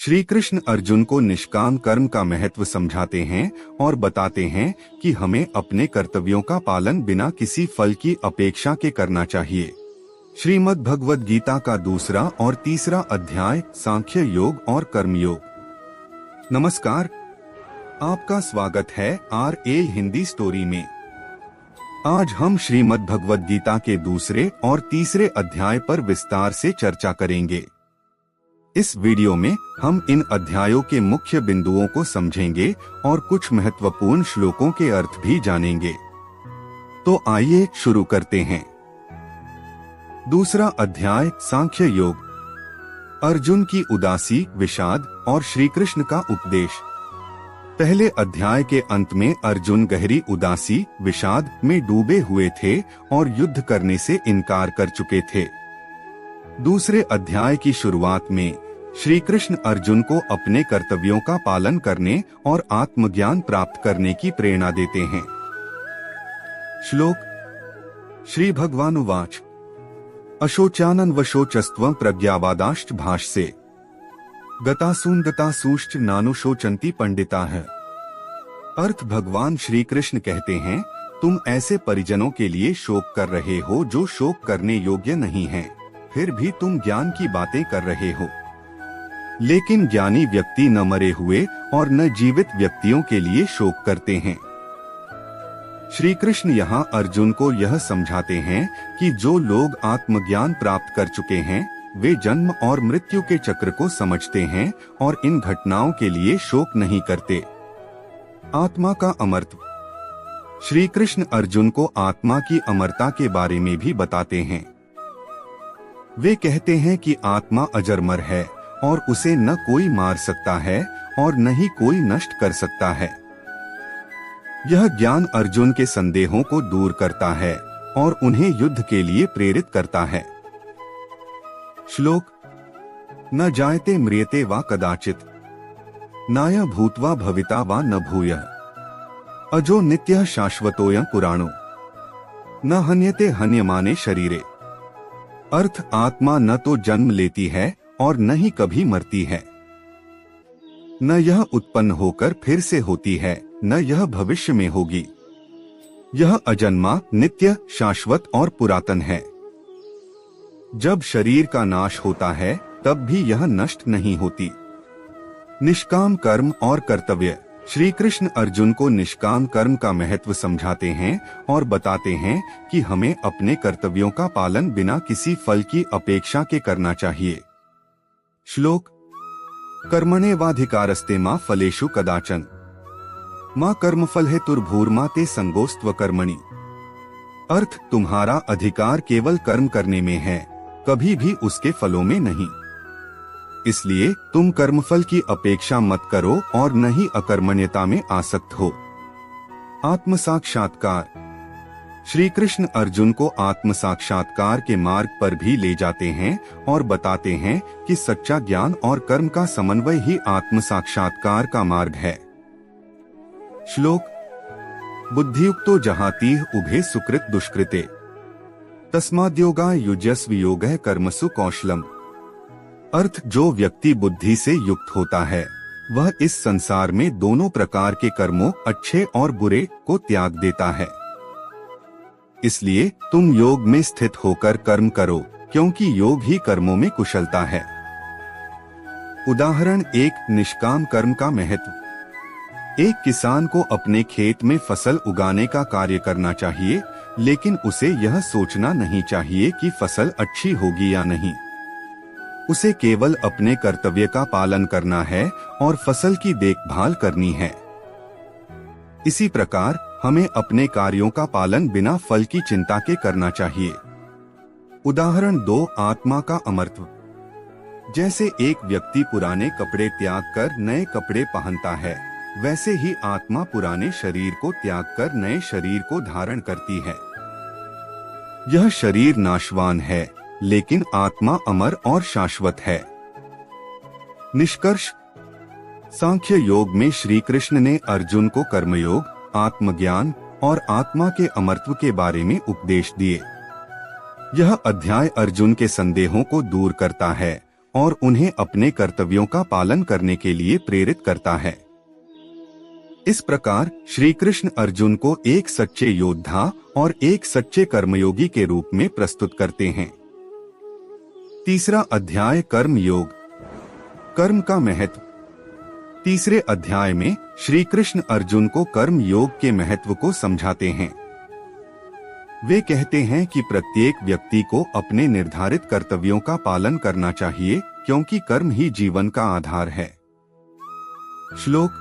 श्री कृष्ण अर्जुन को निष्काम कर्म का महत्व समझाते हैं और बताते हैं कि हमें अपने कर्तव्यों का पालन बिना किसी फल की अपेक्षा के करना चाहिए। श्रीमद् भगवद गीता का दूसरा और तीसरा अध्याय सांख्य योग और कर्मयोग। नमस्कार, आपका स्वागत है RA हिंदी स्टोरी में। आज हम श्रीमद् भगवद गीता के दूसरे और तीसरे अध्याय पर विस्तार से चर्चा करेंगे। इस वीडियो में हम इन अध्यायों के मुख्य बिंदुओं को समझेंगे और कुछ महत्वपूर्ण श्लोकों के अर्थ भी जानेंगे। तो आइए शुरू करते हैं। दूसरा अध्याय सांख्य योग। अर्जुन की उदासी, विषाद और श्री कृष्ण का उपदेश। पहले अध्याय के अंत में अर्जुन गहरी उदासी, विषाद में डूबे हुए थे और युद्ध करने से इनकार कर चुके थे। दूसरे अध्याय की शुरुआत में श्री कृष्ण अर्जुन को अपने कर्तव्यों का पालन करने और आत्मज्ञान प्राप्त करने की प्रेरणा देते हैं। श्लोक। श्री भगवानुवाच अशोचानन्वशोचस्त्वं प्रज्ञावादाश्च भाष्ये गतासून गतासूश्च नानुशोचन्ति पंडिताः। अर्थ भगवान श्री कृष्ण कहते हैं, तुम ऐसे परिजनों के लिए शोक कर रहे हो जो शोक करने योग्य नहीं हैं। फिर भी तुम ज्ञान की बातें कर रहे हो। लेकिन ज्ञानी व्यक्ति न मरे हुए और न जीवित व्यक्तियों के लिए शोक करते हैं। श्री कृष्ण यहाँ अर्जुन को यह समझाते हैं कि जो लोग आत्मज्ञान प्राप्त कर चुके हैं वे जन्म और मृत्यु के चक्र को समझते हैं और इन घटनाओं के लिए शोक नहीं करते। आत्मा का अमरत्व। श्री कृष्ण अर्जुन को आत्मा की अमरता के बारे में भी बताते हैं। वे कहते हैं कि आत्मा अजरमर है और उसे न कोई मार सकता है और न ही कोई नष्ट कर सकता है। यह ज्ञान अर्जुन के संदेहों को दूर करता है और उन्हें युद्ध के लिए प्रेरित करता है। श्लोक। न जायते म्रियते वा कदाचित नाय भूत्वा भविता वा न भूयः अजो नित्यः शाश्वतोऽयं पुराणो न हन्यते हन्यमाने शरीरे। अर्थ आत्मा न तो जन्म लेती है और न ही कभी मरती है। न यह उत्पन्न होकर फिर से होती है, न यह भविष्य में होगी। यह अजन्मा, नित्य, शाश्वत और पुरातन है। जब शरीर का नाश होता है तब भी यह नष्ट नहीं होती। निष्काम कर्म और कर्तव्य। श्री कृष्ण अर्जुन को निष्काम कर्म का महत्व समझाते हैं और बताते हैं कि हमें अपने कर्तव्यों का पालन बिना किसी फल की अपेक्षा के करना चाहिए। श्लोक। कर्मण्येवाधिकारस्ते मा फलेषु कदाचन मां कर्मफल हेतुर्भूर्मा ते संगोस्त्व कर्मणि। अर्थ तुम्हारा अधिकार केवल कर्म करने में है, कभी भी उसके फलों में नहीं। इसलिए तुम कर्मफल की अपेक्षा मत करो और न ही अकर्मण्यता में आसक्त हो। आत्म साक्षात्कार। श्री कृष्ण अर्जुन को आत्म साक्षात्कार के मार्ग पर भी ले जाते हैं और बताते हैं कि सच्चा ज्ञान और कर्म का समन्वय ही आत्म साक्षात्कार का मार्ग है। श्लोक। बुद्धियुक्तो जहातीह उभे सुकृत दुष्कृते तस्माद्योगा युज्यस्व योगः कर्मसु कौशलम। अर्थ जो व्यक्ति बुद्धि से युक्त होता है वह इस संसार में दोनों प्रकार के कर्मों, अच्छे और बुरे, को त्याग देता है। इसलिए तुम योग में स्थित होकर कर्म करो, क्योंकि योग ही कर्मों में कुशलता है। उदाहरण 1। निष्काम कर्म का महत्व। एक किसान को अपने खेत में फसल उगाने का कार्य करना चाहिए, लेकिन उसे यह सोचना नहीं चाहिए कि फसल अच्छी होगी या नहीं। उसे केवल अपने कर्तव्य का पालन करना है और फसल की देखभाल करनी है। इसी प्रकार हमें अपने कार्यों का पालन बिना फल की चिंता के करना चाहिए। उदाहरण 2। आत्मा का अमरत्व। जैसे एक व्यक्ति पुराने कपड़े त्याग कर नए कपड़े पहनता है, वैसे ही आत्मा पुराने शरीर को त्याग कर नए शरीर को धारण करती है। यह शरीर नाशवान है, लेकिन आत्मा अमर और शाश्वत है। निष्कर्ष। सांख्य योग में श्री कृष्ण ने अर्जुन को कर्मयोग, आत्मज्ञान और आत्मा के अमरत्व के बारे में उपदेश दिए। यह अध्याय अर्जुन के संदेहों को दूर करता है और उन्हें अपने कर्तव्यों का पालन करने के लिए प्रेरित करता है। इस प्रकार श्री कृष्ण अर्जुन को एक सच्चे योद्धा और एक सच्चे कर्मयोगी के रूप में प्रस्तुत करते हैं। तीसरा अध्याय कर्म योग, कर्म का महत्व। तीसरे अध्याय में श्री कृष्ण अर्जुन को कर्म योग के महत्व को समझाते हैं। वे कहते हैं कि प्रत्येक व्यक्ति को अपने निर्धारित कर्तव्यों का पालन करना चाहिए, क्योंकि कर्म ही जीवन का आधार है। श्लोक: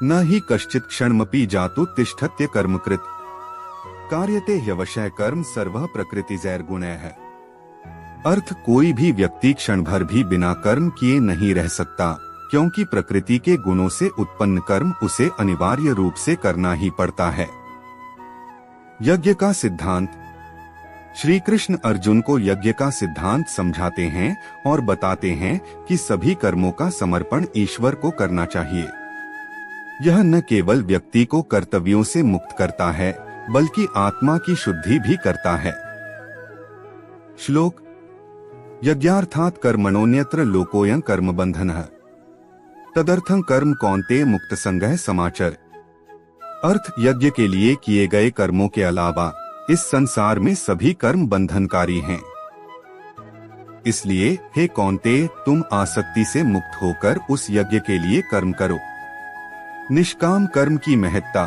न ही कश्चित् क्षणमपि जातु तिष्ठत्य कर्मकृत् कार्यते ह्यवशः कर्म सर्वः प्रकृतिजैर्गुणैः। अर्थ: कोई भी व्यक्ति क्षण भर भी बिना कर्म किए नहीं रह सकता, क्योंकि प्रकृति के गुणों से उत्पन्न कर्म उसे अनिवार्य रूप से करना ही पड़ता है। यज्ञ का सिद्धांत। श्री कृष्ण अर्जुन को यज्ञ का सिद्धांत समझाते हैं और बताते हैं कि सभी कर्मों का समर्पण ईश्वर को करना चाहिए। यह न केवल व्यक्ति को कर्तव्यों से मुक्त करता है, बल्कि आत्मा की शुद्धि भी करता है। श्लोक: यज्ञार्थात् कर्मणोऽन्यत्र लोकोऽयं कर्मबन्धनः तदर्थं कर्म कौन्तेय मुक्त संगः समाचर। अर्थ: यज्ञ के लिए किए गए कर्मों के अलावा इस संसार में सभी कर्म बंधनकारी हैं। इसलिए हे कौन्तेय, तुम आसक्ति से मुक्त होकर उस यज्ञ के लिए कर्म करो। निष्काम कर्म की महत्ता।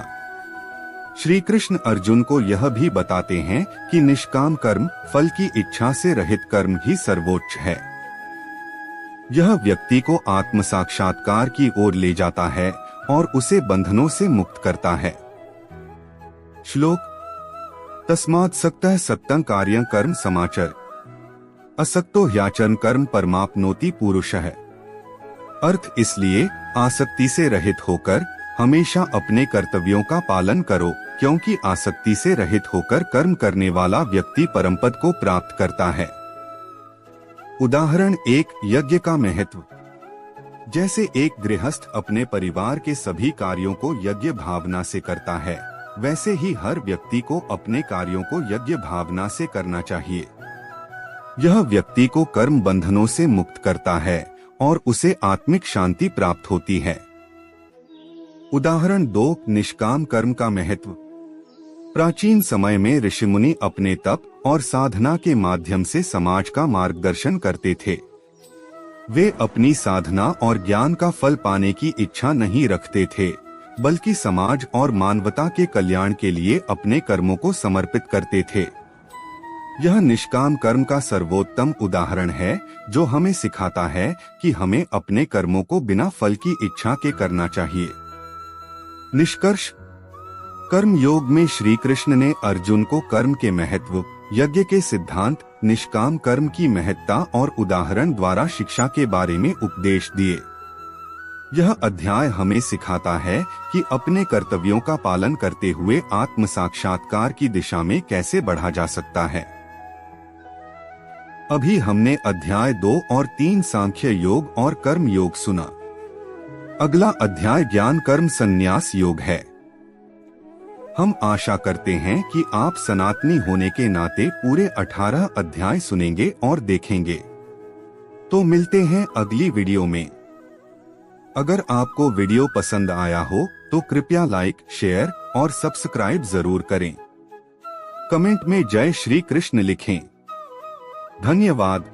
श्री कृष्ण अर्जुन को यह भी बताते हैं कि निष्काम कर्म, फल की इच्छा से रहित कर्म ही सर्वोच्च है। यह व्यक्ति को आत्म साक्षात्कार की ओर ले जाता है और उसे बंधनों से मुक्त करता है। श्लोक: तस्मात् सक्तः सक्तं कार्यं कर्म समाचर असक्तो ह्याचरन् कर्म परमाप्नोति पुरुषः। अर्थ: इसलिए आसक्ति से रहित होकर हमेशा अपने कर्तव्यों का पालन करो, क्योंकि आसक्ति से रहित होकर कर्म करने वाला व्यक्ति परमपद को प्राप्त करता है। उदाहरण 1: यज्ञ का महत्व। जैसे एक गृहस्थ अपने परिवार के सभी कार्यों को यज्ञ भावना से करता है, वैसे ही हर व्यक्ति को अपने कार्यों को यज्ञ भावना से करना चाहिए। यह व्यक्ति को कर्म बंधनों से मुक्त करता है और उसे आत्मिक शांति प्राप्त होती है। उदाहरण 2: निष्काम कर्म का महत्व। प्राचीन समय में ऋषिमुनि अपने तप और साधना के माध्यम से समाज का मार्गदर्शन करते थे। वे अपनी साधना और ज्ञान का फल पाने की इच्छा नहीं रखते थे, बल्कि समाज और मानवता के कल्याण के लिए अपने कर्मों को समर्पित करते थे। यह निष्काम कर्म का सर्वोत्तम उदाहरण है, जो हमें सिखाता है कि हमें अपने कर्मों को बिना फल की इच्छा के करना चाहिए। निष्कर्ष: कर्म योग में श्री कृष्ण ने अर्जुन को कर्म के महत्व, यज्ञ के सिद्धांत, निष्काम कर्म की महत्ता और उदाहरण द्वारा शिक्षा के बारे में उपदेश दिए। यह अध्याय हमें सिखाता है कि अपने कर्तव्यों का पालन करते हुए आत्म साक्षात्कार की दिशा में कैसे बढ़ा जा सकता है। अभी हमने अध्याय 2 और 3 सांख्य योग और कर्म योग सुना। अगला अध्याय ज्ञान कर्म संन्यास योग है। हम आशा करते हैं कि आप सनातनी होने के नाते पूरे 18 अध्याय सुनेंगे और देखेंगे। तो मिलते हैं अगली वीडियो में। अगर आपको वीडियो पसंद आया हो तो कृपया लाइक, शेयर और सब्सक्राइब जरूर करें। कमेंट में जय श्री कृष्ण लिखें। धन्यवाद।